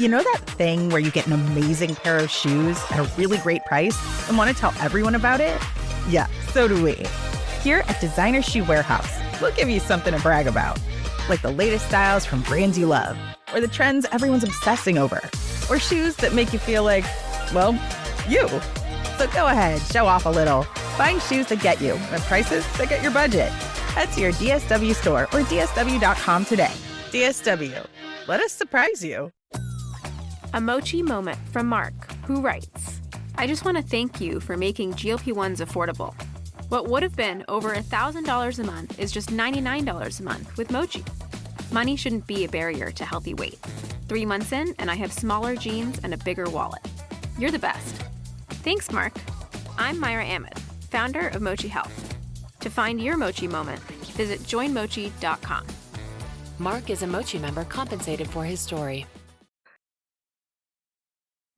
You know that thing where you get an amazing pair of shoes at a really great price and want to tell everyone about it? Yeah, so do we. Here at Designer Shoe Warehouse, we'll give you something to brag about, like the latest styles from brands you love, or the trends everyone's obsessing over, or shoes that make you feel like, well, you. So go ahead, show off a little. Find shoes that get you at prices that get your budget. Head to your DSW store or DSW.com today. DSW, let us surprise you. A mochi moment from Mark, who writes, I just want to thank you for making GLP-1s affordable. What would have been over $1,000 a month is just $99 a month with Mochi. Money shouldn't be a barrier to healthy weight. 3 months in, and I have smaller jeans and a bigger wallet. You're the best. Thanks, Mark. I'm Myra Ahmed, founder of Mochi Health. To find your Mochi moment, visit joinmochi.com. Mark is a Mochi member compensated for his story.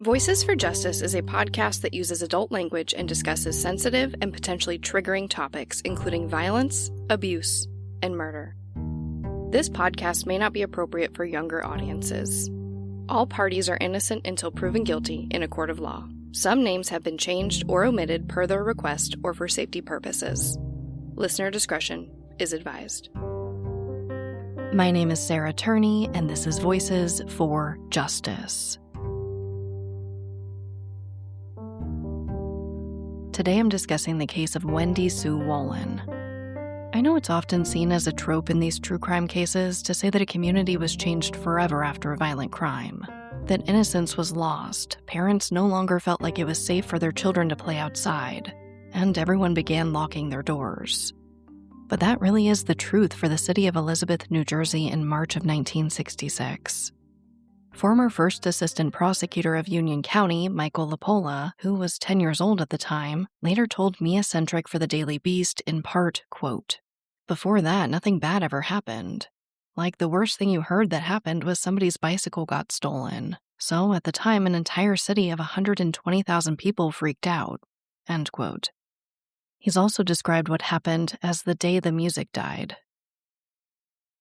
Voices for Justice is a podcast that uses adult language and discusses sensitive and potentially triggering topics, including violence, abuse, and murder. This podcast may not be appropriate for younger audiences. All parties are innocent until proven guilty in a court of law. Some names have been changed or omitted per their request or for safety purposes. Listener discretion is advised. My name is Sarah Turney, and this is Voices for Justice. Today I'm discussing the case of Wendy Sue Wolin. I know it's often seen as a trope in these true crime cases to say that a community was changed forever after a violent crime, that innocence was lost, parents no longer felt like it was safe for their children to play outside, and everyone began locking their doors. But that really is the truth for the city of Elizabeth, New Jersey in March of 1966. Former First Assistant Prosecutor of Union County, Michael Lapola, who was 10 years old at the time, later told Mia Centric for the Daily Beast in part, quote, "Before that, nothing bad ever happened. Like, the worst thing you heard that happened was somebody's bicycle got stolen. So, at the time, an entire city of 120,000 people freaked out." End quote. He's also described what happened as the day the music died.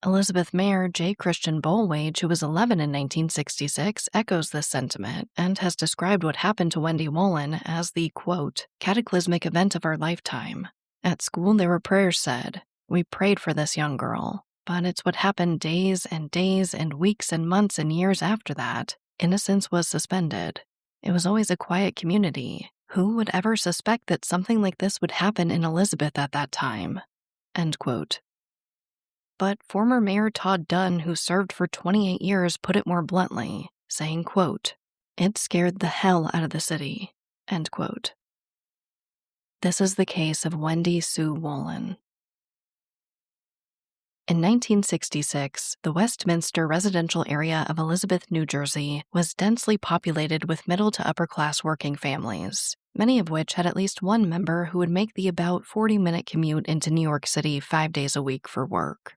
Elizabeth Mayor J. Christian Bolwage, who was 11 in 1966, echoes this sentiment and has described what happened to Wendy Wolin as the, quote, "cataclysmic event of our lifetime. At school, there were prayers said. We prayed for this young girl. But it's what happened days and days and weeks and months and years after that. Innocence was suspended. It was always a quiet community. Who would ever suspect that something like this would happen in Elizabeth at that time?" End quote. But former Mayor Todd Dunn, who served for 28 years, put it more bluntly, saying, quote, "It scared the hell out of the city." End quote. This is the case of Wendy Sue Wolin. In 1966, the Westminster residential area of Elizabeth, New Jersey, was densely populated with middle to upper-class working families, many of which had at least one member who would make the about 40-minute commute into New York City 5 days a week for work.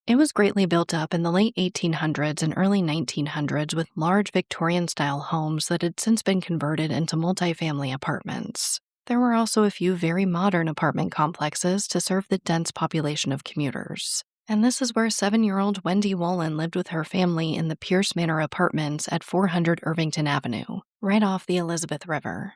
It was greatly built up in the late 1800s and early 1900s with large Victorian-style homes that had since been converted into multifamily apartments. There were also a few very modern apartment complexes to serve the dense population of commuters. And this is where 7-year-old Wendy Wolin lived with her family in the Pierce Manor Apartments at 400 Irvington Avenue, right off the Elizabeth River.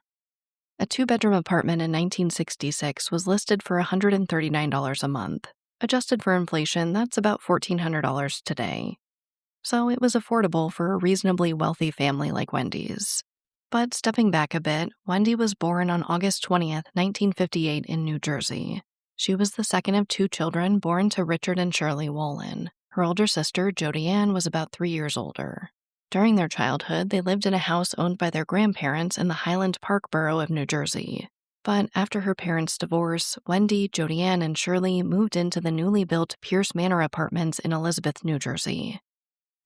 A 2-bedroom apartment in 1966 was listed for $139 a month. Adjusted for inflation, that's about $1,400 today. So it was affordable for a reasonably wealthy family like Wendy's. But stepping back a bit, Wendy was born on August 20th, 1958 in New Jersey. She was the second of 2 children born to Richard and Shirley Wolin. Her older sister, Jody Ann, was about 3 years older. During their childhood, they lived in a house owned by their grandparents in the Highland Park borough of New Jersey. But after her parents' divorce, Wendy, Jody Ann, and Shirley moved into the newly built Pierce Manor Apartments in Elizabeth, New Jersey.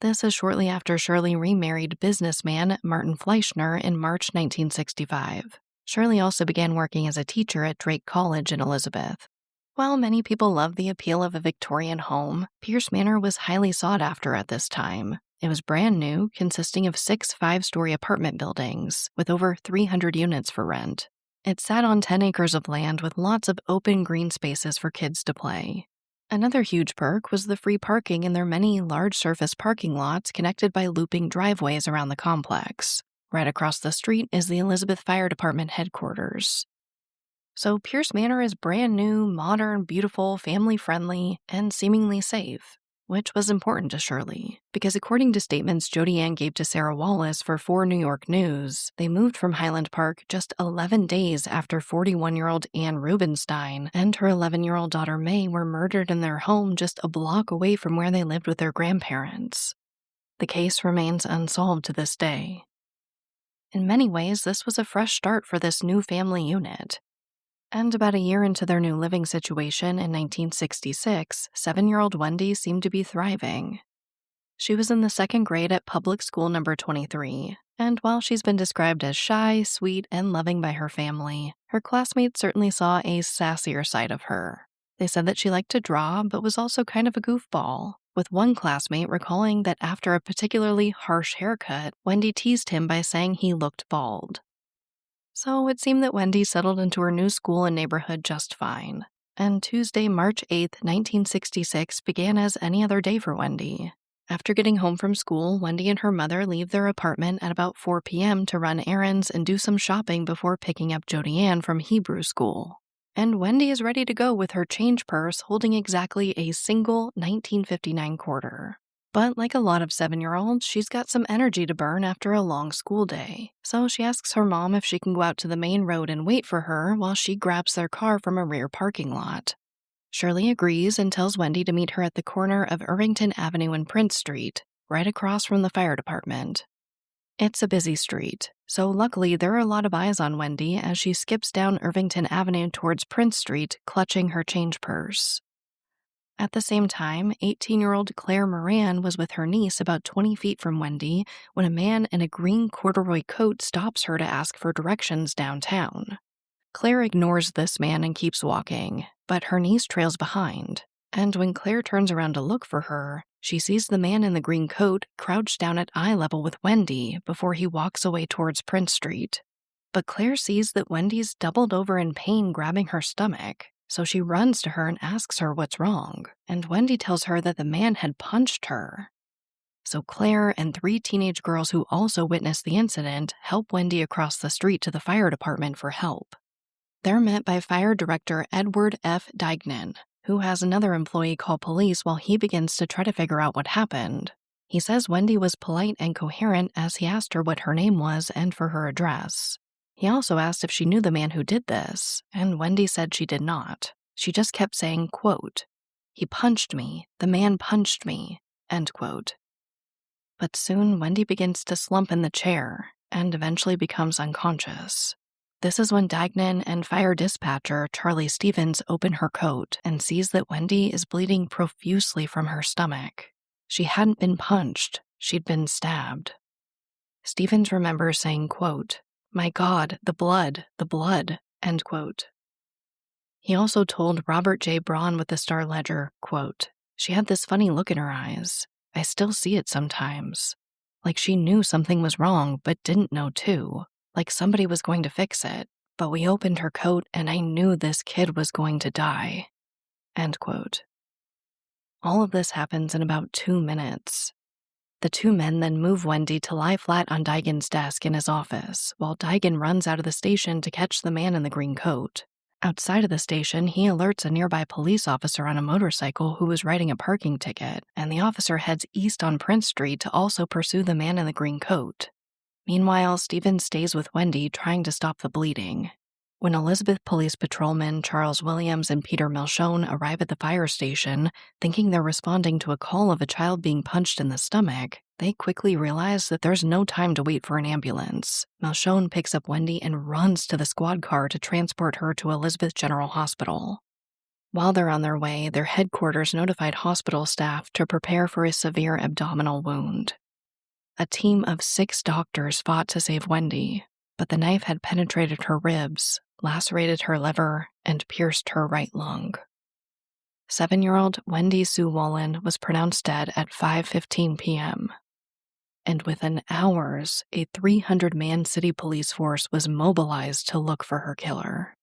This is shortly after Shirley remarried businessman Martin Fleischner in March 1965. Shirley also began working as a teacher at Drake College in Elizabeth. While many people loved the appeal of a Victorian home, Pierce Manor was highly sought after at this time. It was brand new, consisting of 6 5-story apartment buildings, with over 300 units for rent. It sat on 10 acres of land with lots of open green spaces for kids to play. Another huge perk was the free parking in their many large surface parking lots connected by looping driveways around the complex. Right across the street is the Elizabeth Fire Department headquarters. So Pierce Manor is brand new, modern, beautiful, family-friendly, and seemingly safe, which was important to Shirley, because according to statements Jodi Ann gave to Sarah Wallace for 4 New York News, they moved from Highland Park just 11 days after 41-year-old Ann Rubenstein and her 11-year-old daughter May were murdered in their home just a block away from where they lived with their grandparents. The case remains unsolved to this day. In many ways, this was a fresh start for this new family unit. And about a year into their new living situation in 1966, 7-year-old Wendy seemed to be thriving. She was in the 2nd grade at public school number 23, and while she's been described as shy, sweet, and loving by her family, her classmates certainly saw a sassier side of her. They said that she liked to draw, but was also kind of a goofball, with one classmate recalling that after a particularly harsh haircut, Wendy teased him by saying he looked bald. So it seemed that Wendy settled into her new school and neighborhood just fine, and Tuesday, March 8, 1966 began as any other day for Wendy. After getting home from school, Wendy and her mother leave their apartment at about 4 p.m. to run errands and do some shopping before picking up Jodi Ann from Hebrew school. And Wendy is ready to go with her change purse holding exactly a single 1959 quarter. But like a lot of 7-year-olds, she's got some energy to burn after a long school day. So she asks her mom if she can go out to the main road and wait for her while she grabs their car from a rear parking lot. Shirley agrees and tells Wendy to meet her at the corner of Irvington Avenue and Prince Street, right across from the fire department. It's a busy street, so luckily there are a lot of eyes on Wendy as she skips down Irvington Avenue towards Prince Street, clutching her change purse. At the same time, 18-year-old Claire Moran was with her niece about 20 feet from Wendy when a man in a green corduroy coat stops her to ask for directions downtown. Claire ignores this man and keeps walking, but her niece trails behind, and when Claire turns around to look for her, she sees the man in the green coat crouched down at eye level with Wendy before he walks away towards Prince Street. But Claire sees that Wendy's doubled over in pain grabbing her stomach, so she runs to her and asks her what's wrong, and Wendy tells her that the man had punched her. So Claire and 3 teenage girls who also witnessed the incident help Wendy across the street to the fire department for help. They're met by Fire Director Edward F. Dignan, who has another employee call police while he begins to try to figure out what happened. He says Wendy was polite and coherent as he asked her what her name was and for her address. He also asked if she knew the man who did this, and Wendy said she did not. She just kept saying, quote, "He punched me. The man punched me," end quote. But soon Wendy begins to slump in the chair and eventually becomes unconscious. This is when Dignan and fire dispatcher Charlie Stevens open her coat and sees that Wendy is bleeding profusely from her stomach. She hadn't been punched, she'd been stabbed. Stevens remembers saying, quote, "My God, the blood, end quote. He also told Robert J. Braun with the Star-Ledger, quote, "She had this funny look in her eyes. I still see it sometimes. Like she knew something was wrong, but didn't know too. Like somebody was going to fix it. But we opened her coat and I knew this kid was going to die," end quote. All of this happens in about 2 minutes. The 2 men then move Wendy to lie flat on Digan's desk in his office, while Digan runs out of the station to catch the man in the green coat. Outside of the station, he alerts a nearby police officer on a motorcycle who was writing a parking ticket, and the officer heads east on Prince Street to also pursue the man in the green coat. Meanwhile, Stevens stays with Wendy trying to stop the bleeding. When Elizabeth Police Patrolmen Charles Williams and Peter Melchone arrive at the fire station, thinking they're responding to a call of a child being punched in the stomach, they quickly realize that there's no time to wait for an ambulance. Melchone picks up Wendy and runs to the squad car to transport her to Elizabeth General Hospital. While they're on their way, their headquarters notified hospital staff to prepare for a severe abdominal wound. A team of 6 doctors fought to save Wendy, but the knife had penetrated her ribs, lacerated her liver, and pierced her right lung. 7-year-old Wendy Sue Wolin was pronounced dead at 5:15 p.m. And within hours, a 300-man city police force was mobilized to look for her killer.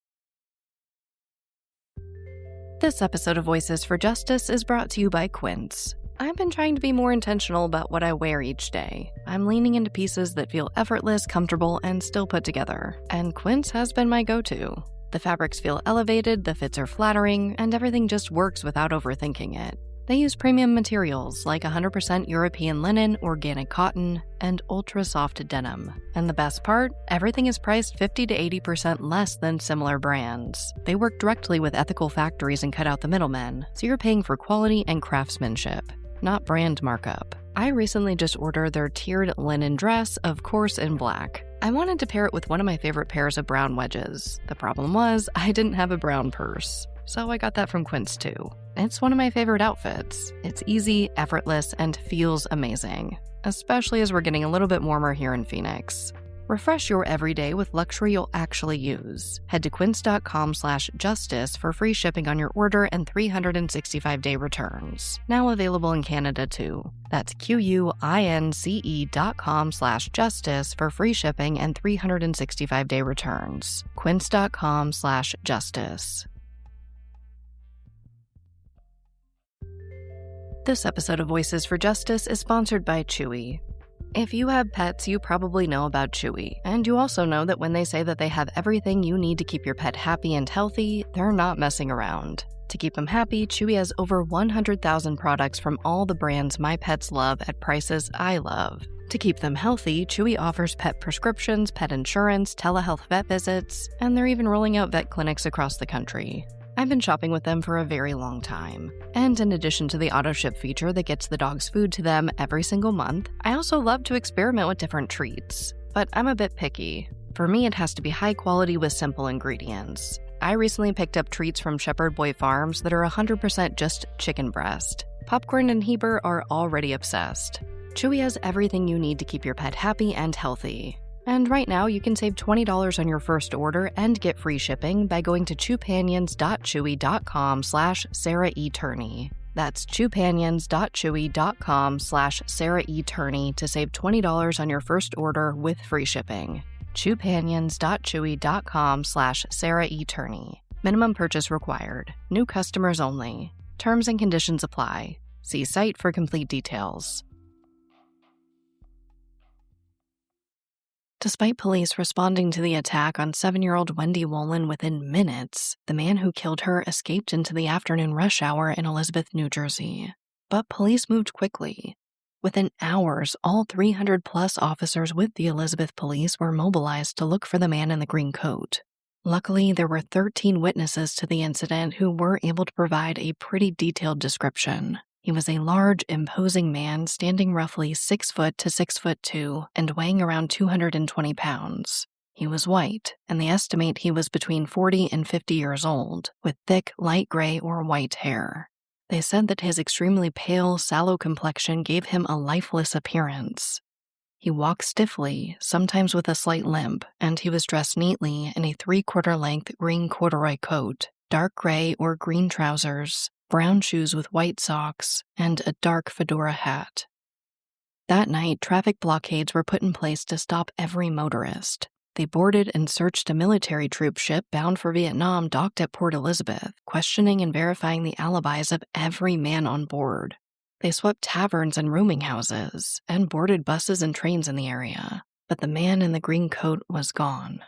This episode of Voices for Justice is brought to you by Quince. I've been trying to be more intentional about what I wear each day. I'm leaning into pieces that feel effortless, comfortable, and still put together, and Quince has been my go-to. The fabrics feel elevated, the fits are flattering, and everything just works without overthinking it. They use premium materials like 100% European linen, organic cotton, and ultra-soft denim. And the best part? Everything is priced 50 to 80% less than similar brands. They work directly with ethical factories and cut out the middlemen, so you're paying for quality and craftsmanship, not brand markup. I recently just ordered their tiered linen dress, of course in black. I wanted to pair it with one of my favorite pairs of brown wedges. The problem was, I didn't have a brown purse. So I got that from Quince too. It's one of my favorite outfits. It's easy, effortless, and feels amazing, especially as we're getting a little bit warmer here in Phoenix. Refresh your everyday with luxury you'll actually use. Head to quince.com/justice for free shipping on your order and 365-day returns. Now available in Canada too. That's QUINCE.com/justice for free shipping and 365-day returns. Quince.com/justice. This episode of Voices for Justice is sponsored by Chewy. If you have pets, you probably know about Chewy, and you also know that when they say that they have everything you need to keep your pet happy and healthy, they're not messing around. To keep them happy, Chewy has over 100,000 products from all the brands my pets love at prices I love. To keep them healthy, Chewy offers pet prescriptions, pet insurance, telehealth vet visits, and they're even rolling out vet clinics across the country. I've been shopping with them for a very long time. And in addition to the auto-ship feature that gets the dog's food to them every single month, I also love to experiment with different treats. But I'm a bit picky. For me, it has to be high quality with simple ingredients. I recently picked up treats from Shepherd Boy Farms that are 100% just chicken breast. Popcorn and Heber are already obsessed. Chewy has everything you need to keep your pet happy and healthy. And right now, you can save $20 on your first order and get free shipping by going to chewpanions.chewy.com/Sarah E. Turney. That's chewpanions.chewy.com/Sarah E. Turney to save $20 on your first order with free shipping. chewpanions.chewy.com/Sarah E. Turney. Minimum purchase required. New customers only. Terms and conditions apply. See site for complete details. Despite police responding to the attack on 7-year-old Wendy Wolin within minutes, the man who killed her escaped into the afternoon rush hour in Elizabeth, New Jersey. But police moved quickly. Within hours, all 300-plus officers with the Elizabeth police were mobilized to look for the man in the green coat. Luckily, there were 13 witnesses to the incident who were able to provide a pretty detailed description. He was a large, imposing man standing roughly 6 foot to 6'2" and weighing around 220 pounds. He was white, and they estimate he was between 40 and 50 years old, with thick, light gray or white hair. They said that his extremely pale, sallow complexion gave him a lifeless appearance. He walked stiffly, sometimes with a slight limp, and he was dressed neatly in a 3/4-length green corduroy coat, dark gray or green trousers, brown shoes with white socks, and a dark fedora hat. That night, traffic blockades were put in place to stop every motorist. They boarded and searched a military troop ship bound for Vietnam docked at Port Elizabeth, questioning and verifying the alibis of every man on board. They swept taverns and rooming houses, and boarded buses and trains in the area, but the man in the green coat was gone.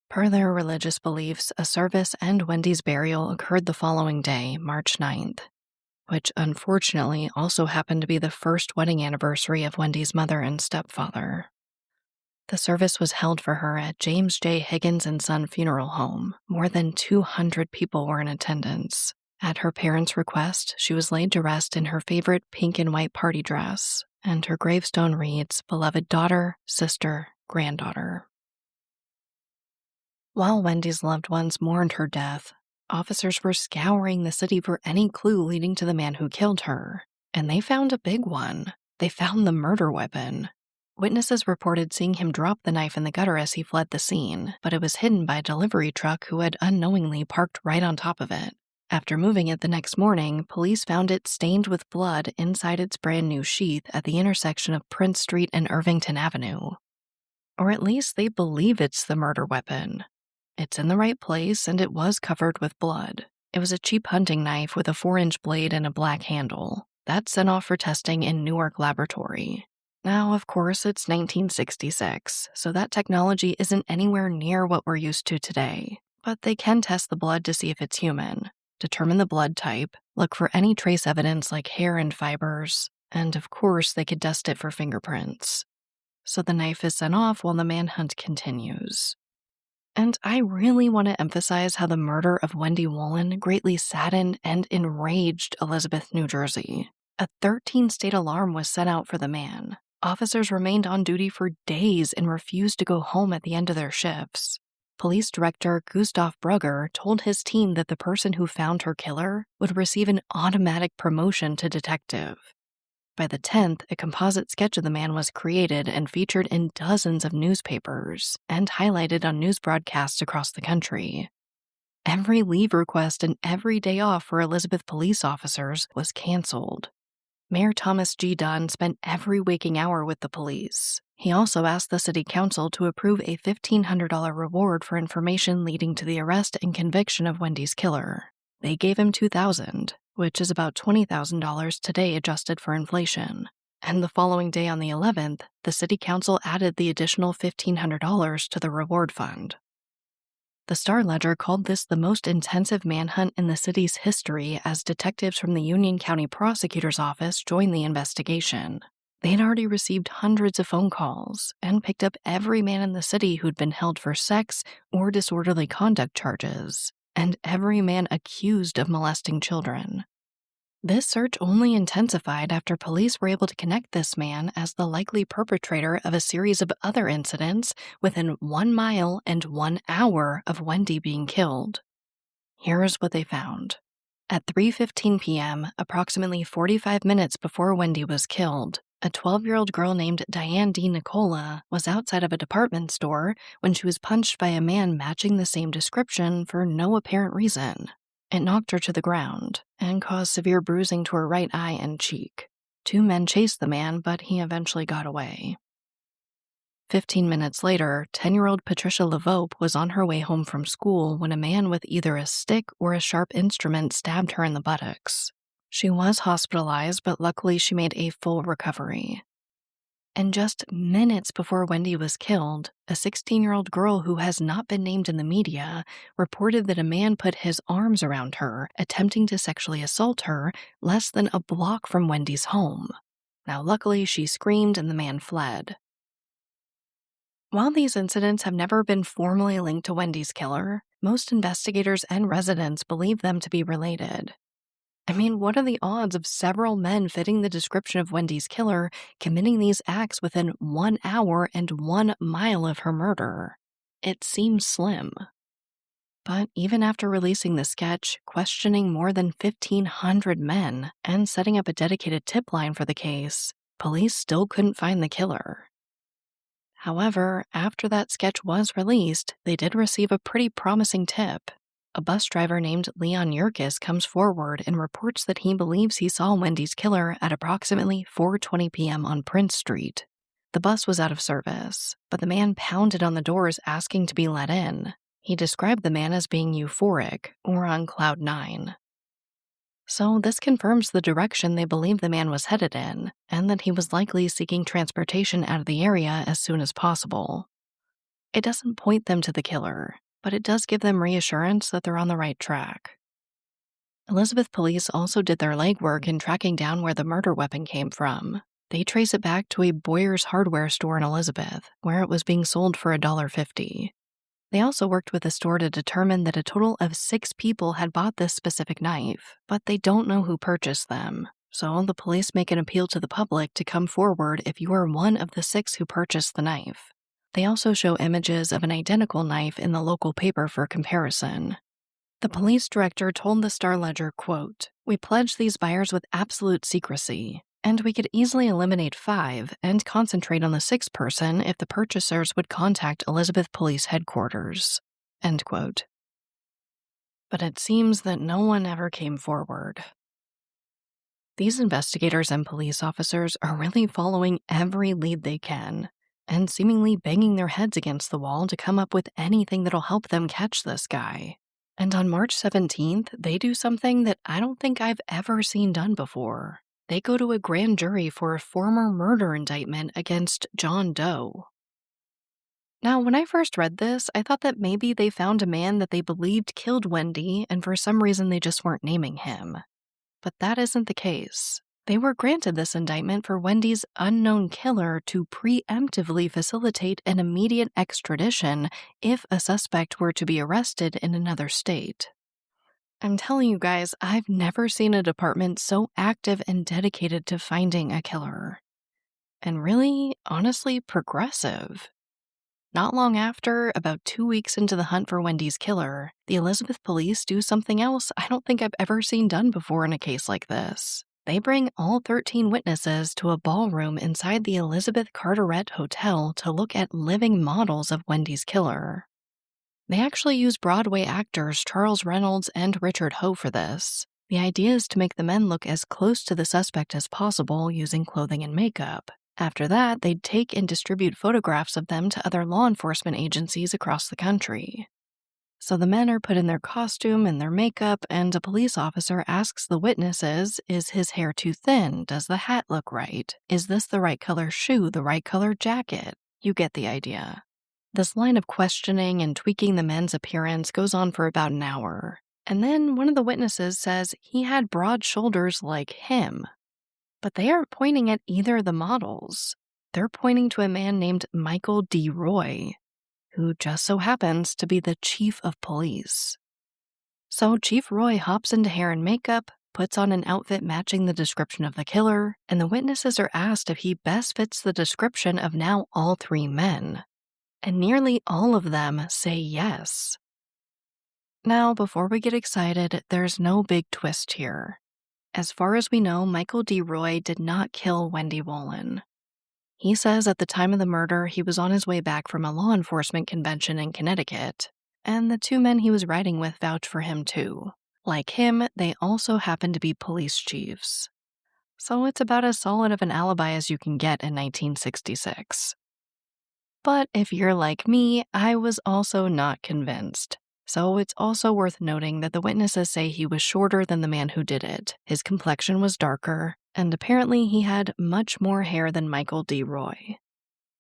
Per their religious beliefs, a service and Wendy's burial occurred the following day, March 9th, which unfortunately also happened to be the first wedding anniversary of Wendy's mother and stepfather. The service was held for her at James J. Higgins & Son Funeral Home. More than 200 people were in attendance. At her parents' request, she was laid to rest in her favorite pink and white party dress, and her gravestone reads, "Beloved daughter, sister, granddaughter." While Wendy's loved ones mourned her death, officers were scouring the city for any clue leading to the man who killed her, and they found a big one. They found the murder weapon. Witnesses reported seeing him drop the knife in the gutter as he fled the scene, but it was hidden by a delivery truck who had unknowingly parked right on top of it. After moving it the next morning, police found it stained with blood inside its brand new sheath at the intersection of Prince Street and Irvington Avenue. Or at least they believe it's the murder weapon. It's in the right place and it was covered with blood. It was a cheap hunting knife with a 4-inch blade and a black handle. That's sent off for testing in Newark Laboratory. Now, of course, it's 1966, so that technology isn't anywhere near what we're used to today. But they can test the blood to see if it's human, determine the blood type, look for any trace evidence like hair and fibers, and of course, they could test it for fingerprints. So the knife is sent off while the manhunt continues. And I really want to emphasize how the murder of Wendy Wolin greatly saddened and enraged Elizabeth, New Jersey. A 13-state alarm was sent out for the man. Officers remained on duty for days and refused to go home at the end of their shifts. Police Director Gustav Brugger told his team that the person who found her killer would receive an automatic promotion to detective. By the 10th, a composite sketch of the man was created and featured in dozens of newspapers and highlighted on news broadcasts across the country. Every leave request and every day off for Elizabeth police officers was canceled. Mayor Thomas G. Dunn spent every waking hour with the police. He also asked the city council to approve a $1,500 reward for information leading to the arrest and conviction of Wendy's killer. They gave him $2,000, which is about $20,000 today adjusted for inflation. And the following day on the 11th, the city council added the additional $1,500 to the reward fund. The Star-Ledger called this the most intensive manhunt in the city's history as detectives from the Union County Prosecutor's Office joined the investigation. They had already received hundreds of phone calls and picked up every man in the city who'd been held for sex or disorderly conduct charges, and every man accused of molesting children. This search only intensified after police were able to connect this man as the likely perpetrator of a series of other incidents within 1 mile and 1 hour of Wendy being killed. Here's what they found. At 3:15 p.m., approximately 45 minutes before Wendy was killed, a 12-year-old girl named Diane D. Nicola was outside of a department store when she was punched by a man matching the same description for no apparent reason. It knocked her to the ground and caused severe bruising to her right eye and cheek. 2 men chased the man, but he eventually got away. 15 minutes later, 10-year-old Patricia LaVope was on her way home from school when a man with either a stick or a sharp instrument stabbed her in the buttocks. She was hospitalized, but luckily she made a full recovery. And just minutes before Wendy was killed, a 16-year-old girl who has not been named in the media reported that a man put his arms around her, attempting to sexually assault her less than a block from Wendy's home. Now, luckily, she screamed and the man fled. While these incidents have never been formally linked to Wendy's killer, most investigators and residents believe them to be related. I mean, what are the odds of several men fitting the description of Wendy's killer committing these acts within 1 hour and 1 mile of her murder? It seems slim. But even after releasing the sketch, questioning more than 1,500 men, and setting up a dedicated tip line for the case, police still couldn't find the killer. However, after that sketch was released, they did receive a pretty promising tip. A bus driver named Leon Yurkis comes forward and reports that he believes he saw Wendy's killer at approximately 4:20 p.m. on Prince Street. The bus was out of service, but the man pounded on the doors asking to be let in. He described the man as being euphoric or on cloud 9. So this confirms the direction they believe the man was headed in, and that he was likely seeking transportation out of the area as soon as possible. It doesn't point them to the killer, but it does give them reassurance that they're on the right track. Elizabeth police also did their legwork in tracking down where the murder weapon came from. They trace it back to a Boyer's hardware store in Elizabeth, where it was being sold for $1.50. They also worked with the store to determine that a total of 6 people had bought this specific knife, but they don't know who purchased them. So the police make an appeal to the public to come forward if you are one of the 6 who purchased the knife. They also show images of an identical knife in the local paper for comparison. The police director told the Star-Ledger, quote, "We pledge these buyers with absolute secrecy, and we could easily eliminate 5 and concentrate on the 6th person if the purchasers would contact Elizabeth Police Headquarters," end quote. But it seems that no one ever came forward. These investigators and police officers are really following every lead they can, and seemingly banging their heads against the wall to come up with anything that'll help them catch this guy. And on March 17th, they do something that I don't think I've ever seen done before. They go to a grand jury for a former murder indictment against John Doe. Now, when I first read this, I thought that maybe they found a man that they believed killed Wendy, and for some reason they just weren't naming him. But that isn't the case. They were granted this indictment for Wendy's unknown killer to preemptively facilitate an immediate extradition if a suspect were to be arrested in another state. I'm telling you guys, I've never seen a department so active and dedicated to finding a killer. And really, honestly, progressive. Not long after, about 2 weeks into the hunt for Wendy's killer, the Elizabeth police do something else I don't think I've ever seen done before in a case like this. They bring all 13 witnesses to a ballroom inside the Elizabeth Carteret Hotel to look at living models of Wendy's killer. They actually use Broadway actors Charles Reynolds and Richard Hoe for this. The idea is to make the men look as close to the suspect as possible using clothing and makeup. After that, they'd take and distribute photographs of them to other law enforcement agencies across the country. So the men are put in their costume and their makeup, and a police officer asks the witnesses, is his hair too thin? Does the hat look right? Is this the right color shoe, the right color jacket? You get the idea. This line of questioning and tweaking the men's appearance goes on for about an hour. And then one of the witnesses says he had broad shoulders like him. But they aren't pointing at either of the models. They're pointing to a man named Michael D. Roy, who just so happens to be the chief of police. So Chief Roy hops into hair and makeup, puts on an outfit matching the description of the killer, and the witnesses are asked if he best fits the description of now all 3 men. And nearly all of them say yes. Now, before we get excited, there's no big twist here. As far as we know, Michael D. Roy did not kill Wendy Wolin. He says at the time of the murder, he was on his way back from a law enforcement convention in Connecticut, and the 2 men he was riding with vouch for him too. Like him, they also happen to be police chiefs. So it's about as solid of an alibi as you can get in 1966. But if you're like me, I was also not convinced. So it's also worth noting that the witnesses say he was shorter than the man who did it. His complexion was darker, and apparently he had much more hair than Michael D. Roy.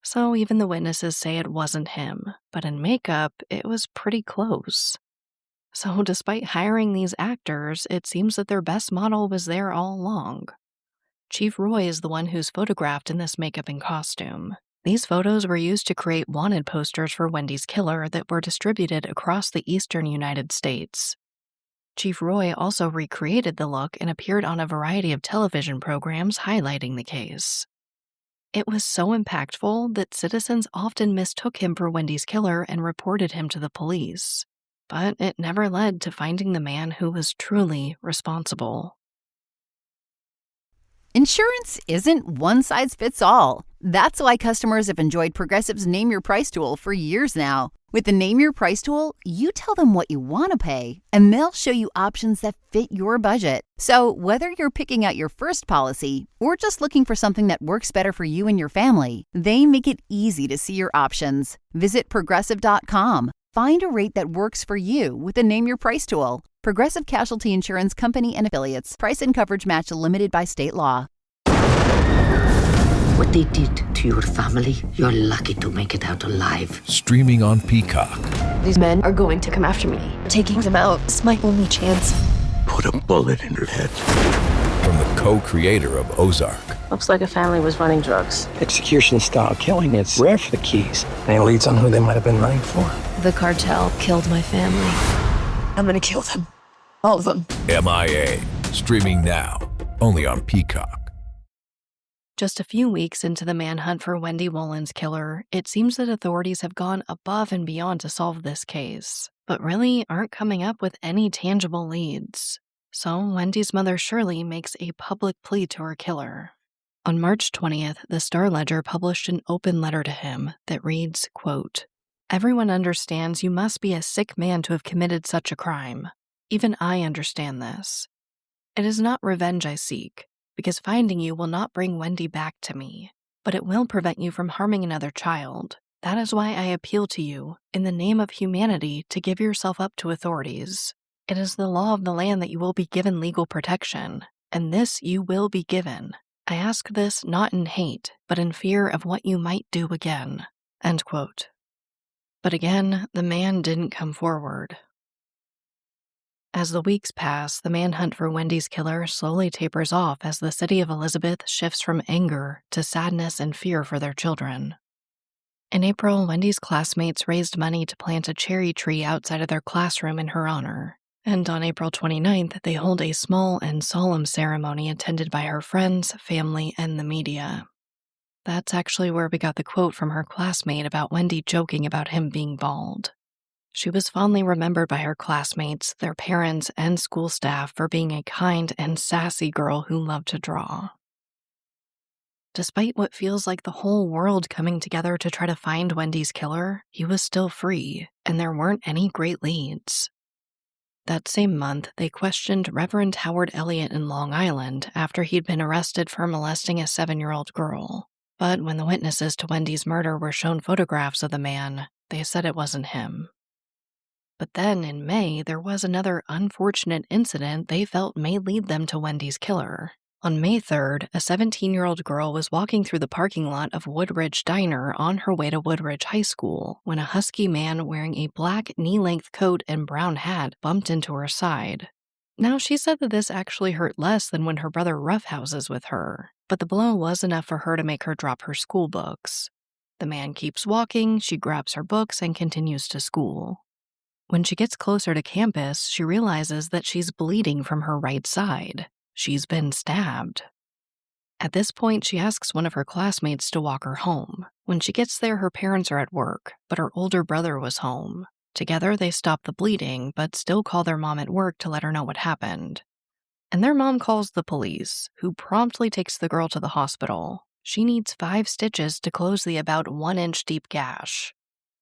So even the witnesses say it wasn't him, but in makeup, it was pretty close. So despite hiring these actors, it seems that their best model was there all along. Chief Roy is the one who's photographed in this makeup and costume. These photos were used to create wanted posters for Wendy's killer that were distributed across the eastern United States. Chief Roy also recreated the look and appeared on a variety of television programs highlighting the case. It was so impactful that citizens often mistook him for Wendy's killer and reported him to the police. But it never led to finding the man who was truly responsible. Insurance isn't one size fits all. That's why customers have enjoyed Progressive's Name Your Price tool for years now. With the Name Your Price tool, you tell them what you want to pay, and they'll show you options that fit your budget. So whether you're picking out your first policy or just looking for something that works better for you and your family, they make it easy to see your options. Visit Progressive.com. Find a rate that works for you with the Name Your Price tool. Progressive Casualty Insurance Company and Affiliates. Price and coverage match limited by state law. What they did to your family, you're lucky to make it out alive. Streaming on Peacock. These men are going to come after me. Taking them out is my only chance. Put a bullet in her head. From the co-creator of Ozark. Looks like a family was running drugs. Execution-style killing, it's rare for the Keys. Any leads on who they might have been running for? The cartel killed my family. I'm gonna kill them. All of them. MIA. Streaming now. Only on Peacock. Just a few weeks into the manhunt for Wendy Wolin's killer, it seems that authorities have gone above and beyond to solve this case, but really aren't coming up with any tangible leads. So Wendy's mother Shirley makes a public plea to her killer. On March 20th, the Star-Ledger published an open letter to him that reads, quote, "Everyone understands you must be a sick man to have committed such a crime. Even I understand this. It is not revenge I seek, because finding you will not bring Wendy back to me, but it will prevent you from harming another child. That is why I appeal to you, in the name of humanity, to give yourself up to authorities. It is the law of the land that you will be given legal protection, and this you will be given. I ask this not in hate, but in fear of what you might do again." End quote. But again, the man didn't come forward. As the weeks pass, the manhunt for Wendy's killer slowly tapers off as the city of Elizabeth shifts from anger to sadness and fear for their children. In April, Wendy's classmates raised money to plant a cherry tree outside of their classroom in her honor. And on April 29th, they hold a small and solemn ceremony attended by her friends, family, and the media. That's actually where we got the quote from her classmate about Wendy joking about him being bald. She was fondly remembered by her classmates, their parents, and school staff for being a kind and sassy girl who loved to draw. Despite what feels like the whole world coming together to try to find Wendy's killer, he was still free, and there weren't any great leads. That same month, they questioned Reverend Howard Elliott in Long Island after he'd been arrested for molesting a 7-year-old girl. But when the witnesses to Wendy's murder were shown photographs of the man, they said it wasn't him. But then, in May, there was another unfortunate incident they felt may lead them to Wendy's killer. On May 3rd, a 17-year-old girl was walking through the parking lot of Woodridge Diner on her way to Woodridge High School when a husky man wearing a black knee-length coat and brown hat bumped into her side. Now, she said that this actually hurt less than when her brother roughhouses with her, but the blow was enough for her to make her drop her school books. The man keeps walking, she grabs her books, and continues to school. When she gets closer to campus, she realizes that she's bleeding from her right side. She's been stabbed. At this point, she asks one of her classmates to walk her home. When she gets there, her parents are at work, but her older brother was home. Together, they stop the bleeding, but still call their mom at work to let her know what happened. And their mom calls the police, who promptly takes the girl to the hospital. She needs 5 stitches to close the about 1-inch deep gash.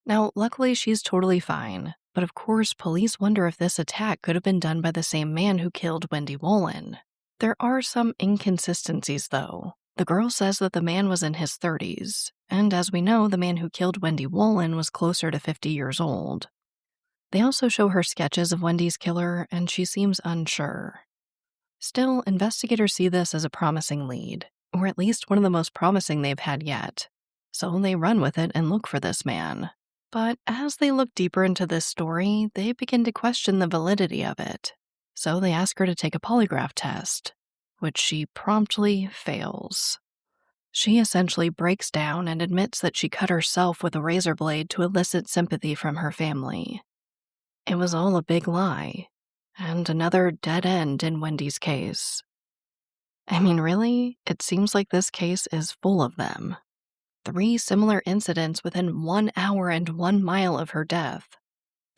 Now, luckily, she's totally fine, but of course, police wonder if this attack could have been done by the same man who killed Wendy Wolin. There are some inconsistencies, though. The girl says that the man was in his 30s, and as we know, the man who killed Wendy Wolin was closer to 50 years old. They also show her sketches of Wendy's killer, and she seems unsure. Still, investigators see this as a promising lead, or at least one of the most promising they've had yet. So they run with it and look for this man. But as they look deeper into this story, they begin to question the validity of it. So they ask her to take a polygraph test, which she promptly fails. She essentially breaks down and admits that she cut herself with a razor blade to elicit sympathy from her family. It was all a big lie, and another dead end in Wendy's case. I mean, really, it seems like this case is full of them. 3 similar incidents within 1 hour and 1 mile of her death.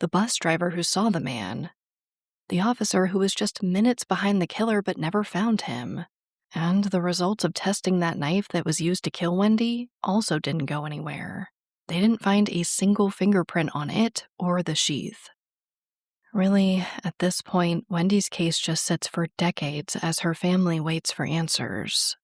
The bus driver who saw the man. The officer who was just minutes behind the killer but never found him. And the results of testing that knife that was used to kill Wendy also didn't go anywhere. They didn't find a single fingerprint on it or the sheath. Really, at this point, Wendy's case just sits for decades as her family waits for answers.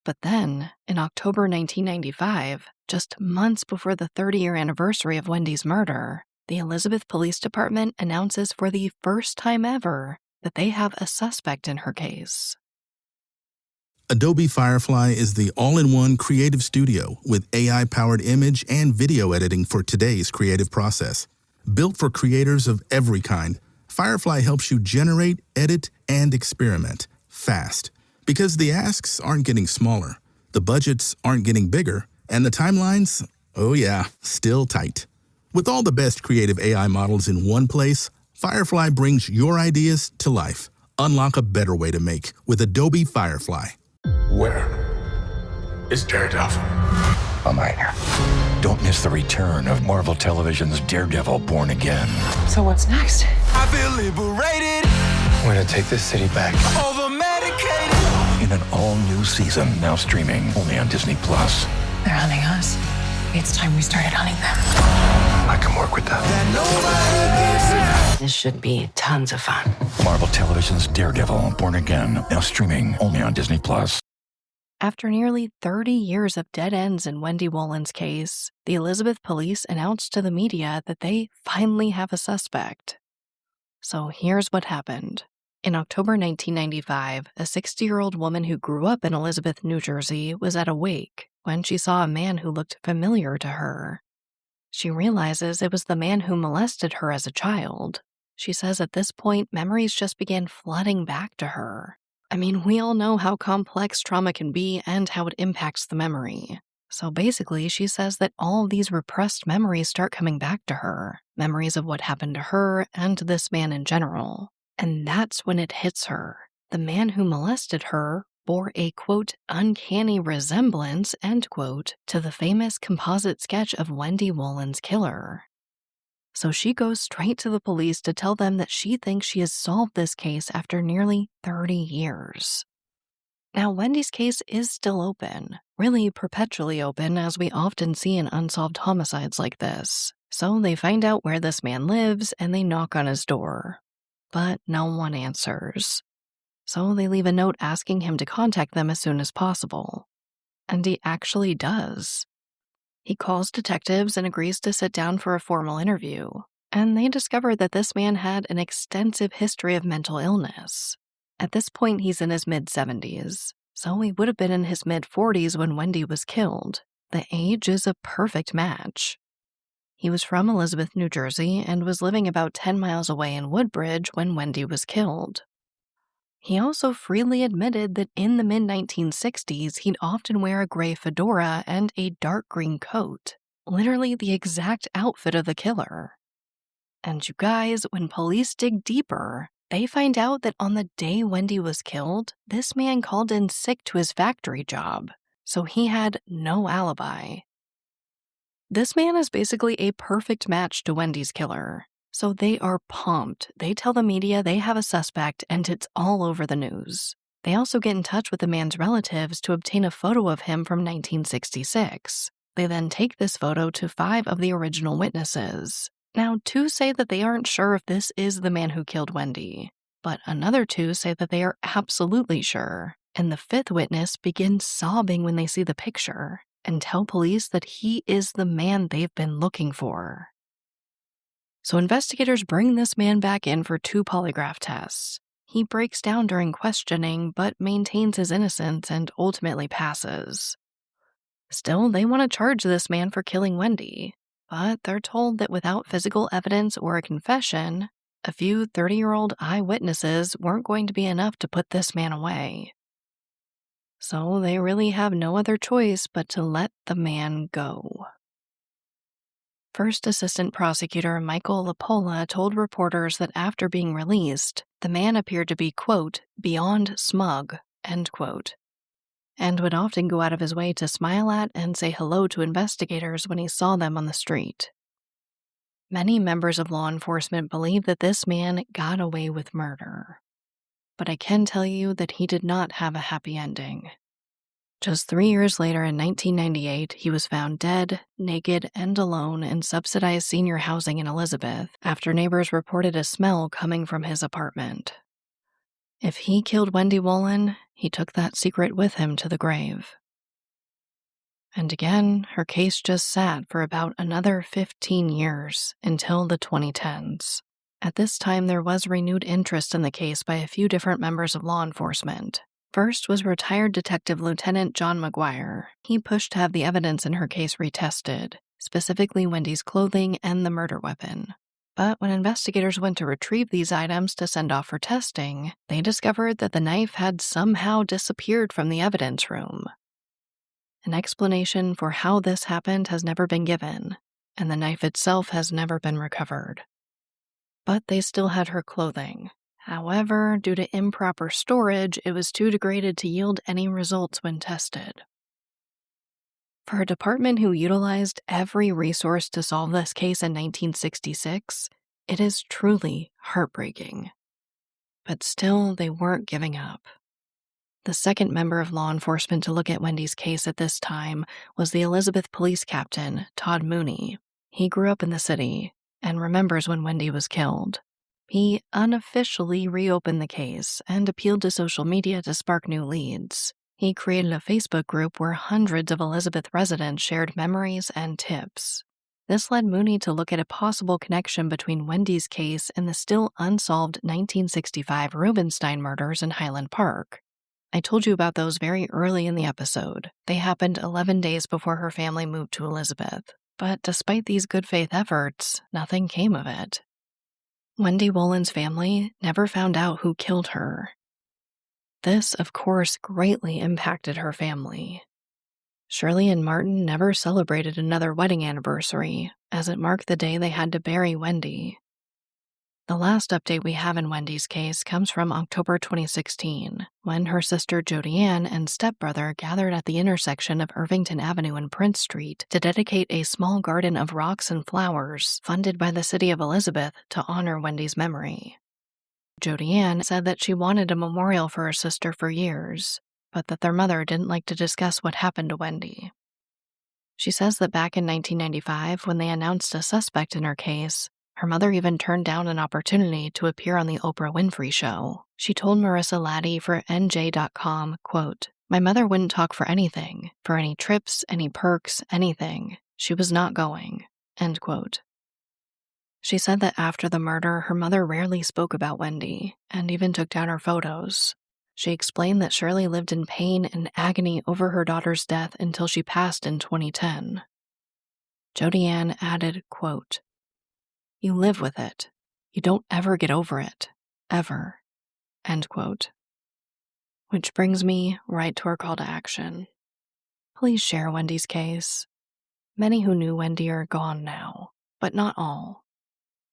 But then, in October 1995, just months before the 30-year anniversary of Wendy's murder, the Elizabeth Police Department announces for the first time ever that they have a suspect in her case. Adobe Firefly is the all-in-one creative studio with AI-powered image and video editing for today's creative process. Built for creators of every kind, Firefly helps you generate, edit, and experiment fast. Because the asks aren't getting smaller, the budgets aren't getting bigger, and the timelines, oh yeah, still tight. With all the best creative AI models in one place, Firefly brings your ideas to life. Unlock a better way to make with Adobe Firefly. Where is Daredevil? I'm right here. Don't miss the return of Marvel Television's Daredevil Born Again. So what's next? I feel liberated. We're gonna take this city back. Over-medicated. In an all-new season, now streaming only on Disney+. They're hunting us. It's time we started hunting them. I can work with that. This should be tons of fun. Marvel Television's Daredevil Born Again, now streaming only on Disney+. After nearly 30 years of dead ends in Wendy Wolin's case, the Elizabeth police announced to the media that they finally have a suspect. So here's what happened. In October 1995, a 60-year-old woman who grew up in Elizabeth, New Jersey, was at a wake when she saw a man who looked familiar to her. She realizes it was the man who molested her as a child. She says at this point, memories just began flooding back to her. I mean, we all know how complex trauma can be and how it impacts the memory. So basically, she says that all of these repressed memories start coming back to her. Memories of what happened to her and to this man in general. And that's when it hits her. The man who molested her bore a, quote, uncanny resemblance, end quote, to the famous composite sketch of Wendy Wolin's killer. So she goes straight to the police to tell them that she thinks she has solved this case after nearly 30 years. Now, Wendy's case is still open, really perpetually open, as we often see in unsolved homicides like this. So they find out where this man lives and they knock on his door. But no one answers. So they leave a note asking him to contact them as soon as possible. And he actually does. He calls detectives and agrees to sit down for a formal interview, and they discover that this man had an extensive history of mental illness. At this point, he's in his mid-70s, so he would have been in his mid-40s when Wendy was killed. The age is a perfect match. He was from Elizabeth, New Jersey, and was living about 10 miles away in Woodbridge when Wendy was killed. He also freely admitted that in the mid-1960s, he'd often wear a gray fedora and a dark green coat, literally the exact outfit of the killer. And you guys, when police dig deeper, they find out that on the day Wendy was killed, this man called in sick to his factory job, so he had no alibi. This man is basically a perfect match to Wendy's killer. So they are pumped. They tell the media they have a suspect and it's all over the news. They also get in touch with the man's relatives to obtain a photo of him from 1966. They then take this photo to 5 of the original witnesses. Now, 2 say that they aren't sure if this is the man who killed Wendy, but another 2 say that they are absolutely sure. And the 5th witness begins sobbing when they see the picture and tell police that he is the man they've been looking for. So investigators bring this man back in for 2 polygraph tests. He breaks down during questioning, but maintains his innocence and ultimately passes. Still, they want to charge this man for killing Wendy, but they're told that without physical evidence or a confession, a few 30-year-old eyewitnesses weren't going to be enough to put this man away. So they really have no other choice but to let the man go. First Assistant Prosecutor Michael Lapola told reporters that after being released, the man appeared to be, quote, beyond smug, end quote, and would often go out of his way to smile at and say hello to investigators when he saw them on the street. Many members of law enforcement believe that this man got away with murder. But I can tell you that he did not have a happy ending. Just 3 years later, in 1998, he was found dead, naked, and alone in subsidized senior housing in Elizabeth after neighbors reported a smell coming from his apartment. If he killed Wendy Wolin, he took that secret with him to the grave. And again, her case just sat for about another 15 years until the 2010s. At this time, there was renewed interest in the case by a few different members of law enforcement. First was retired Detective Lieutenant John McGuire. He pushed to have the evidence in her case retested, specifically Wendy's clothing and the murder weapon. But when investigators went to retrieve these items to send off for testing, they discovered that the knife had somehow disappeared from the evidence room. An explanation for how this happened has never been given, and the knife itself has never been recovered. But they still had her clothing. However, due to improper storage, it was too degraded to yield any results when tested. For a department who utilized every resource to solve this case in 1966, it is truly heartbreaking. But still, they weren't giving up. The second member of law enforcement to look at Wendy's case at this time was the Elizabeth Police Captain, Todd Mooney. He grew up in the city and remembers when Wendy was killed. He unofficially reopened the case and appealed to social media to spark new leads. He created a Facebook group where hundreds of Elizabeth residents shared memories and tips. This led Mooney to look at a possible connection between Wendy's case and the still unsolved 1965 Rubenstein murders in Highland Park. I told you about those very early in the episode. They happened 11 days before her family moved to Elizabeth. But despite these good faith efforts, nothing came of it. Wendy Wolin's family never found out who killed her. This, of course, greatly impacted her family. Shirley and Martin never celebrated another wedding anniversary, as it marked the day they had to bury Wendy. The last update we have in Wendy's case comes from October 2016, when her sister Jody Ann and stepbrother gathered at the intersection of Irvington Avenue and Prince Street to dedicate a small garden of rocks and flowers funded by the city of Elizabeth to honor Wendy's memory. Jody Ann said that she wanted a memorial for her sister for years, but that their mother didn't like to discuss what happened to Wendy. She says that back in 1995, when they announced a suspect in her case, her mother even turned down an opportunity to appear on the Oprah Winfrey Show. She told Marissa Laddie for NJ.com, quote, "My mother wouldn't talk for anything, for any trips, any perks, anything. She was not going," end quote. She said that after the murder, her mother rarely spoke about Wendy, and even took down her photos. She explained that Shirley lived in pain and agony over her daughter's death until she passed in 2010. Jody Ann added, quote, "You live with it. You don't ever get over it. Ever." End quote. Which brings me right to our call to action. Please share Wendy's case. Many who knew Wendy are gone now, but not all.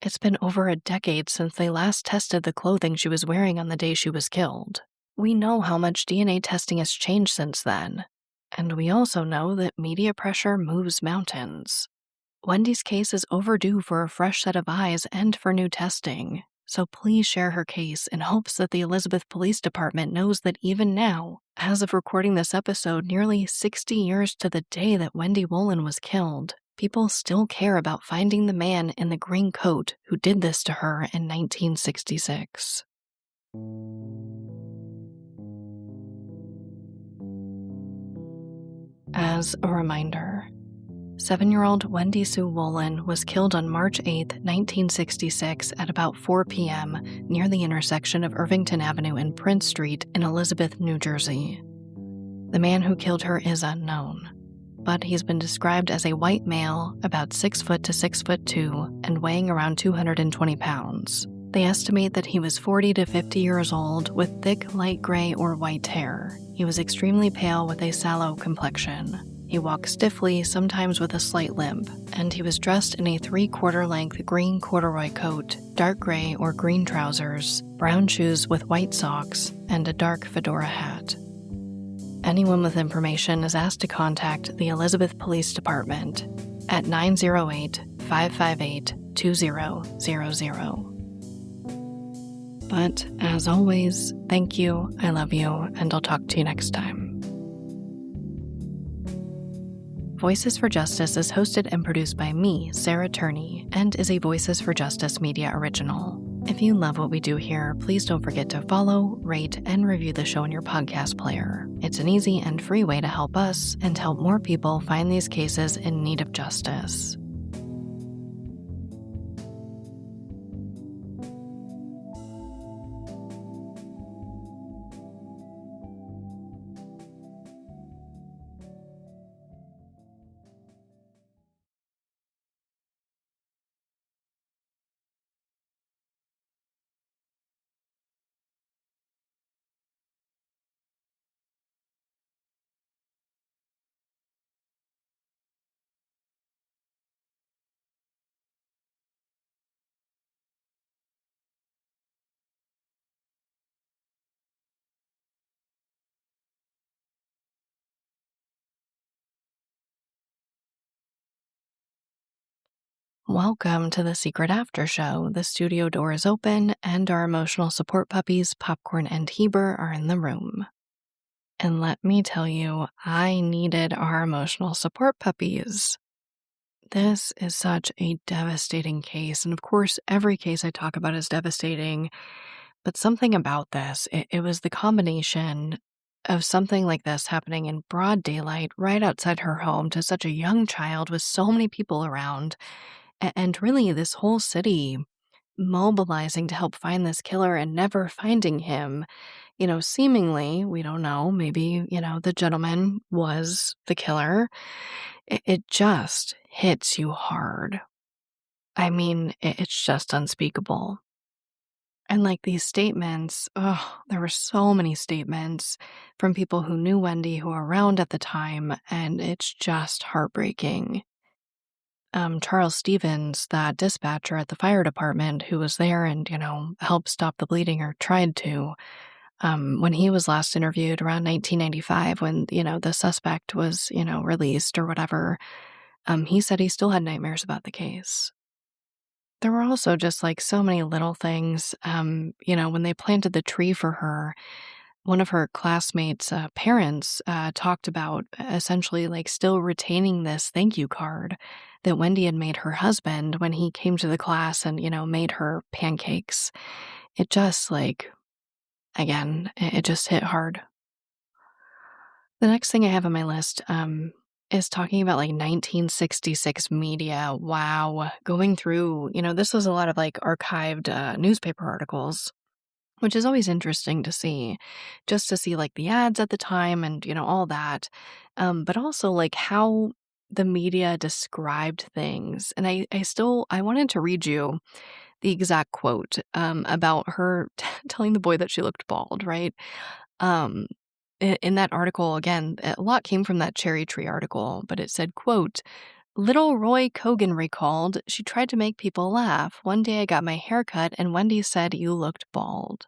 It's been over a decade since they last tested the clothing she was wearing on the day she was killed. We know how much DNA testing has changed since then, and we also know that media pressure moves mountains. Wendy's case is overdue for a fresh set of eyes and for new testing, so please share her case in hopes that the Elizabeth Police Department knows that even now, as of recording this episode nearly 60 years to the day that Wendy Wolin was killed, people still care about finding the man in the green coat who did this to her in 1966. As a reminder, 7-year-old Wendy Sue Wolin was killed on March 8, 1966 at about 4 p.m. near the intersection of Irvington Avenue and Prince Street in Elizabeth, New Jersey. The man who killed her is unknown, but he's been described as a white male about 6 foot to 6'2" and weighing around 220 pounds. They estimate that he was 40 to 50 years old with thick light gray or white hair. He was extremely pale with a sallow complexion. He walked stiffly, sometimes with a slight limp, and he was dressed in a 3/4 length green corduroy coat, dark gray or green trousers, brown shoes with white socks, and a dark fedora hat. Anyone with information is asked to contact the Elizabeth Police Department at 908-558-2000. But, as always, thank you, I love you, and I'll talk to you next time. Voices for Justice is hosted and produced by me, Sarah Turney, and is a Voices for Justice media original. If you love what we do here, please don't forget to follow, rate, and review the show in your podcast player. It's an easy and free way to help us and help more people find these cases in need of justice. Welcome to the Secret After Show. The studio door is open, and our emotional support puppies, Popcorn and Heber, are in the room. And let me tell you, I needed our emotional support puppies. This is such a devastating case, and of course, every case I talk about is devastating, but something about this, it was the combination of something like this happening in broad daylight right outside her home to such a young child with so many people around, and really this whole city mobilizing to help find this killer and never finding him. Seemingly, we don't know, maybe, the gentleman was the killer. It just hits you hard. I mean, it's just unspeakable. And like these statements, there were so many statements from people who knew Wendy, who were around at the time, and it's just heartbreaking. Charles Stevens, that dispatcher at the fire department who was there and, helped stop the bleeding or tried to, when he was last interviewed around 1995, when, the suspect was, released or whatever, he said he still had nightmares about the case. There were also just like so many little things. When they planted the tree for her, one of her classmates' parents talked about essentially like still retaining this thank you card that Wendy had made her husband when he came to the class and, made her pancakes. It just again, it just hit hard. The next thing I have on my list is talking about like 1966 media. Wow. Going through, this was a lot of like archived newspaper articles, which is always interesting to see, just to see like the ads at the time and, all that. But also like how the media described things. And I wanted to read you the exact quote about her telling the boy that she looked bald, right? In that article, again, a lot came from that cherry tree article, but it said, quote, "Little Roy Cogan recalled, she tried to make people laugh. One day I got my hair cut and Wendy said, you look bald.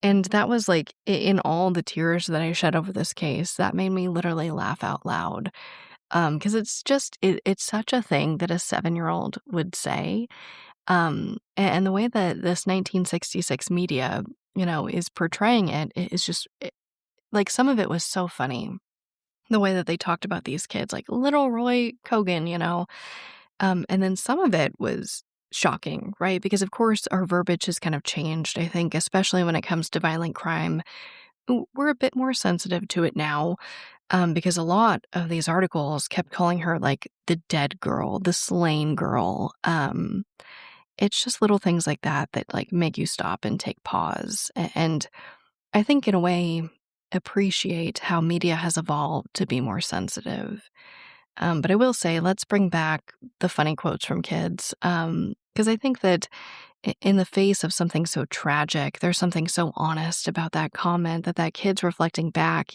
And that was like in all the tears that I shed over this case, that made me literally laugh out loud. Because it's just, it's such a thing that a 7-year-old would say. And the way that this 1966 media, is portraying it is just like some of it was so funny. The way that they talked about these kids, like little Roy Cogan, and then some of it was shocking, right? Because of course our verbiage has kind of changed, I think, especially when it comes to violent crime. We're a bit more sensitive to it now. Because a lot of these articles kept calling her like the dead girl, the slain girl. It's just little things like that like make you stop and take pause. And I think in a way appreciate how media has evolved to be more sensitive. But I will say, let's bring back the funny quotes from kids. Because I think that in the face of something so tragic, there's something so honest about that comment that kid's reflecting back,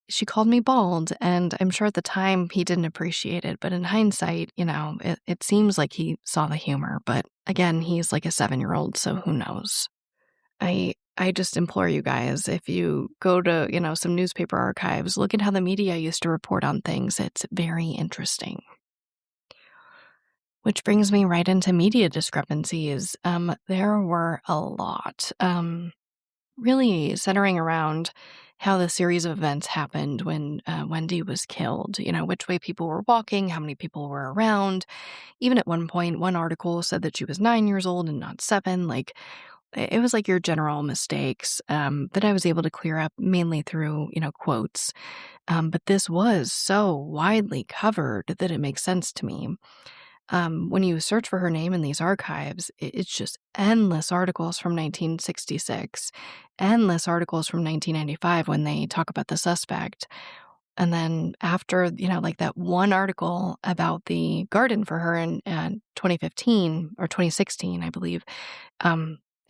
she called me bald, and I'm sure at the time he didn't appreciate it. But in hindsight, it seems like he saw the humor. But again, he's like a 7-year-old, so who knows? I just implore you guys, if you go to, some newspaper archives, look at how the media used to report on things. It's very interesting. Which brings me right into media discrepancies. There were a lot, really centering around how the series of events happened when Wendy was killed, which way people were walking, how many people were around. Even at one point, one article said that she was 9 years old and not 7. Like, it was like your general mistakes that I was able to clear up mainly through, quotes. But this was so widely covered that it makes sense to me. When you search for her name in these archives, it's just endless articles from 1966, endless articles from 1995 when they talk about the suspect. And then after, like that one article about the garden for her in 2015 or 2016, I believe,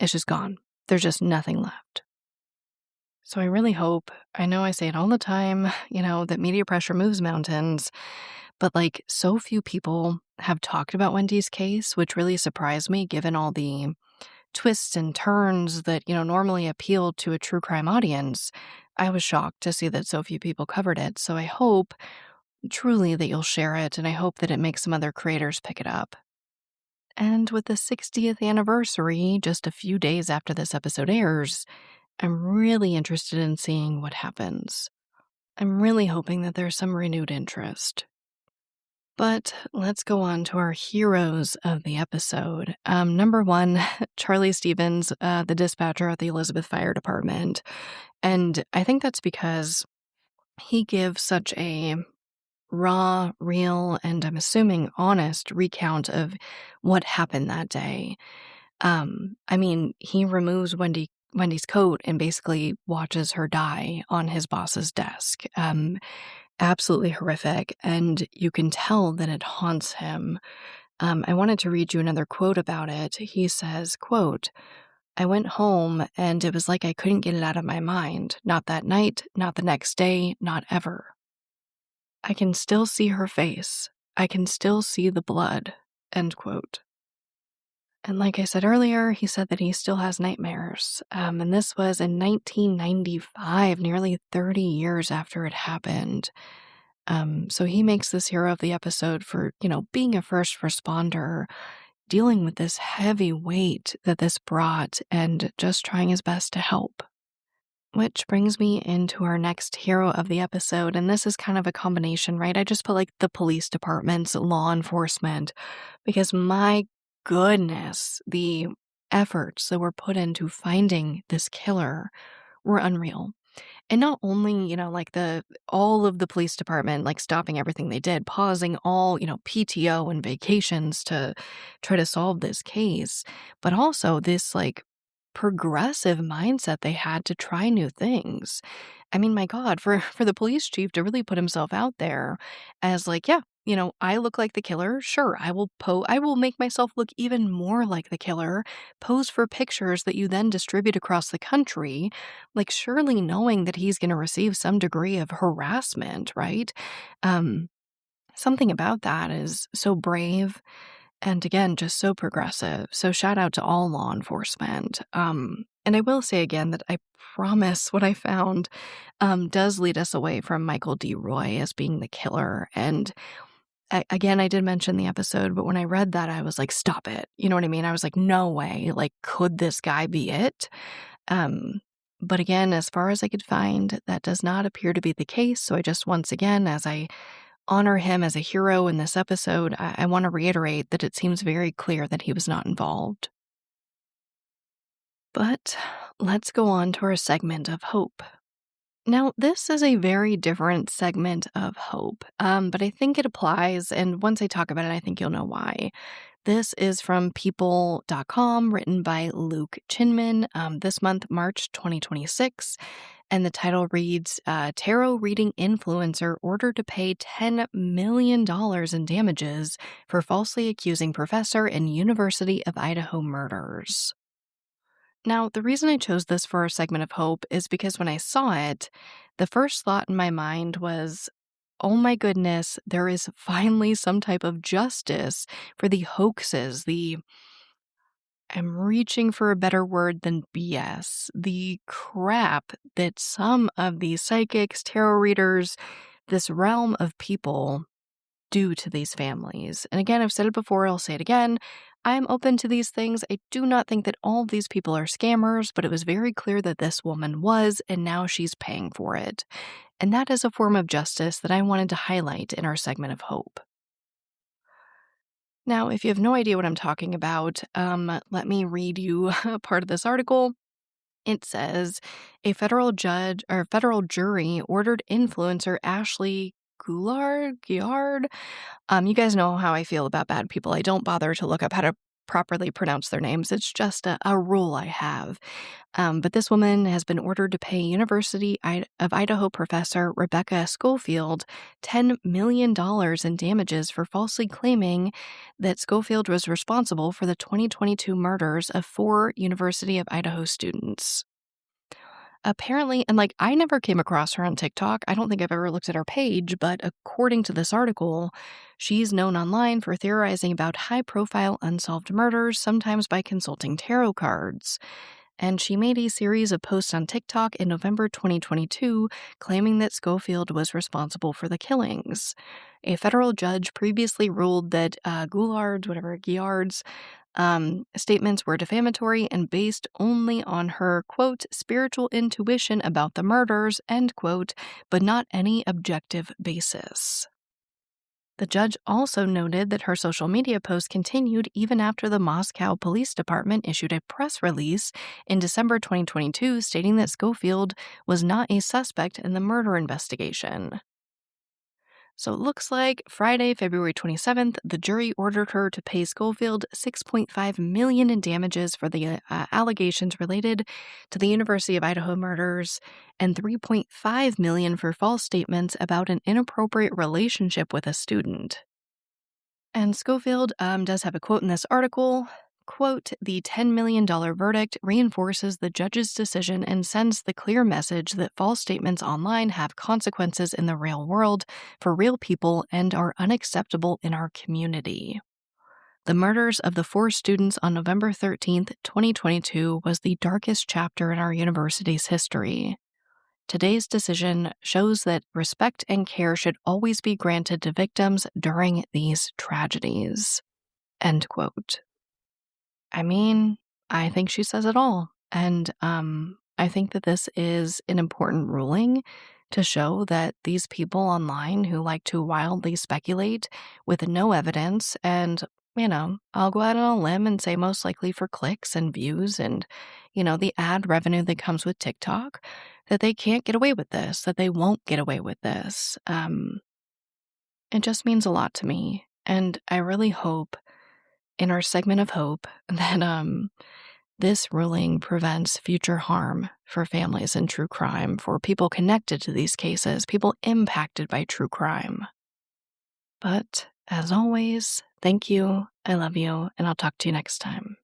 it's just gone. There's just nothing left. So I really hope, I know I say it all the time, that media pressure moves mountains, but like so few people have talked about Wendy's case, which really surprised me given all the twists and turns that, normally appeal to a true crime audience. I was shocked to see that so few people covered it. So I hope truly that you'll share it, and I hope that it makes some other creators pick it up. And with the 60th anniversary, just a few days after this episode airs, I'm really interested in seeing what happens. I'm really hoping that there's some renewed interest. But let's go on to our heroes of the episode. Number one, Charlie Stevens, the dispatcher at the Elizabeth Fire Department. And I think that's because he gives such a raw, real, and I'm assuming honest recount of what happened that day. He removes Wendy's coat and basically watches her die on his boss's desk. Absolutely horrific, and you can tell that it haunts him. I wanted to read you another quote about it. He says, quote, "I went home and it was like I couldn't get it out of my mind. Not that night, not the next day, not ever. I can still see her face. I can still see the blood." End quote. And like I said earlier, he said that he still has nightmares. And this was in 1995, nearly 30 years after it happened. So he makes this hero of the episode for, being a first responder, dealing with this heavy weight that this brought, and just trying his best to help. Which brings me into our next hero of the episode, and this is kind of a combination, right? I just put like the police departments, law enforcement, because my goodness, the efforts that were put into finding this killer were unreal. And not only, all of the police department, stopping everything they did, pausing all, PTO and vacations to try to solve this case, but also this, progressive mindset they had to try new things. I mean, my God, for the police chief to really put himself out there as I look like the killer. Sure, I will make myself look even more like the killer, pose for pictures that you then distribute across the country, surely knowing that he's going to receive some degree of harassment, right? Something about that is so brave. And again, just so progressive. So shout out to all law enforcement. And I will say again that I promise what I found does lead us away from Michael D. Roy as being the killer. And I did mention the episode, but when I read that, I was like, stop it. You know what I mean? I was like, no way. Could this guy be it? But again, as far as I could find, that does not appear to be the case. So I just, once again, as I honor him as a hero in this episode, I want to reiterate that it seems very clear that he was not involved. But let's go on to our segment of hope. Now, this is a very different segment of hope, but I think it applies, and once I talk about it, I think you'll know why. This is from people.com, written by Luke Chinman, this month, March 2026. And the title reads, Tarot Reading Influencer Ordered to Pay $10 million in damages for falsely accusing professor in University of Idaho murders. Now, the reason I chose this for our segment of hope is because when I saw it, the first thought in my mind was, oh my goodness, there is finally some type of justice for the hoaxes, I'm reaching for a better word than BS, the crap that some of these psychics, tarot readers, this realm of people do to these families. And again, I've said it before, I'll say it again. I'm open to these things. I do not think that all of these people are scammers, but it was very clear that this woman was, and now she's paying for it. And that is a form of justice that I wanted to highlight in our segment of hope. Now, if you have no idea what I'm talking about, let me read you a part of this article. It says, a federal jury ordered influencer Ashley Guillard. You guys know how I feel about bad people. I don't bother to look up how to properly pronounce their names. It's just a rule I have. But this woman has been ordered to pay University of Idaho professor Rebecca Schofield $10 million in damages for falsely claiming that Schofield was responsible for the 2022 murders of 4 University of Idaho students. Apparently, and I never came across her on TikTok. I don't think I've ever looked at her page, but according to this article, she's known online for theorizing about high-profile unsolved murders, sometimes by consulting tarot cards. And she made a series of posts on TikTok in November 2022 claiming that Schofield was responsible for the killings. A federal judge previously ruled that Guillard's statements were defamatory and based only on her, quote, spiritual intuition about the murders, end quote, but not any objective basis. The judge also noted that her social media posts continued even after the Moscow Police Department issued a press release in December 2022 stating that Schofield was not a suspect in the murder investigation. So it looks like Friday, February 27th, the jury ordered her to pay Schofield $6.5 million in damages for the allegations related to the University of Idaho murders and $3.5 million for false statements about an inappropriate relationship with a student. And Schofield does have a quote in this article. Quote, "The $10 million verdict reinforces the judge's decision and sends the clear message that false statements online have consequences in the real world for real people and are unacceptable in our community." The murders of the 4 students on November 13th, 2022 was the darkest chapter in our university's history. Today's decision shows that respect and care should always be granted to victims during these tragedies. End quote. I mean, I think she says it all. And I think that this is an important ruling to show that these people online who like to wildly speculate with no evidence and, I'll go out on a limb and say most likely for clicks and views and, the ad revenue that comes with TikTok, that they can't get away with this, that they won't get away with this. It just means a lot to me. And I really hope in our segment of hope that this ruling prevents future harm for families in true crime, for people connected to these cases, people impacted by true crime. But as always, thank you, I love you, and I'll talk to you next time.